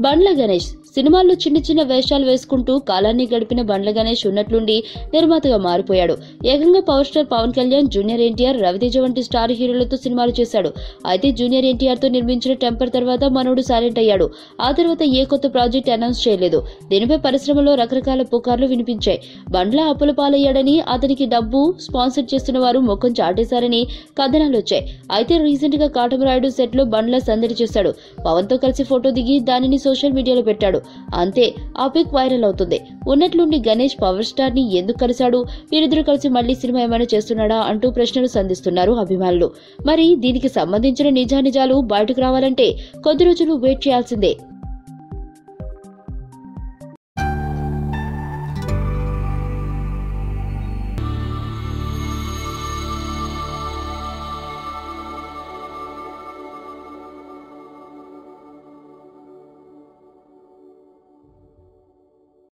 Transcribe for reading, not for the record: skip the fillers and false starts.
బండ్ల గణేష్ సినిమాల్లో చిన్న చిన్న వేషాలు వేసుకుంటూ కాలాన్ని గడిపిన బండ్ల గణేష్ ఉన్నట్లుండి నిర్మాతగా మారిపోయాడు. ఏకంగా power star Pawan Kalyan, junior NTR, Raviteja వంటి స్టార్ హీరోలతో సినిమాలు చేశాడు. అయితే జూనియర్ ఎన్టీఆర్ తో నిర్మించిన టెంపర్ తర్వాత మనోడు సైలెంట్ అయ్యాడు. ఆ తర్వాత ఏ కొత్త ప్రాజెక్ట్ అనౌన్స్ చేయలేదు. దీనిపై పరిశ్రమలో రకరకాల పుకార్లు వినిపించాయి. బండ్ల అప్పుల పాలయ్యాడని, అతనికి డబ్బు స్పాన్సర్ చేస్తున్న వారు ముఖం చాటేశారని కథనాలు వచ్చాయి. అయితే రీసెంట్ గా కాటమరాయుడు సెట్ లో బండ్ల సందడి చేశాడు. పవన్ తో కలిసి ఫోటో దిగి దానిని సోషల్ మీడియాలో పెట్టాడు. అంతే, ఆ పిక్ వైరల్ అవుతుంది. ఉన్నట్లుండి గణేష్ పవర్ స్టార్ ని ఎందుకు కలిశాడు, వీరిద్దరూ కలిసి మళ్లీ సినిమా ఏమైనా చేస్తున్నాడా అంటూ ప్రశ్నలు సంధిస్తున్నారు అభిమానులు. మరి దీనికి సంబంధించిన నిజానిజాలు బయటకు రావాలంటే కొద్ది రోజులు వెయిట్ చేయాల్సిందే.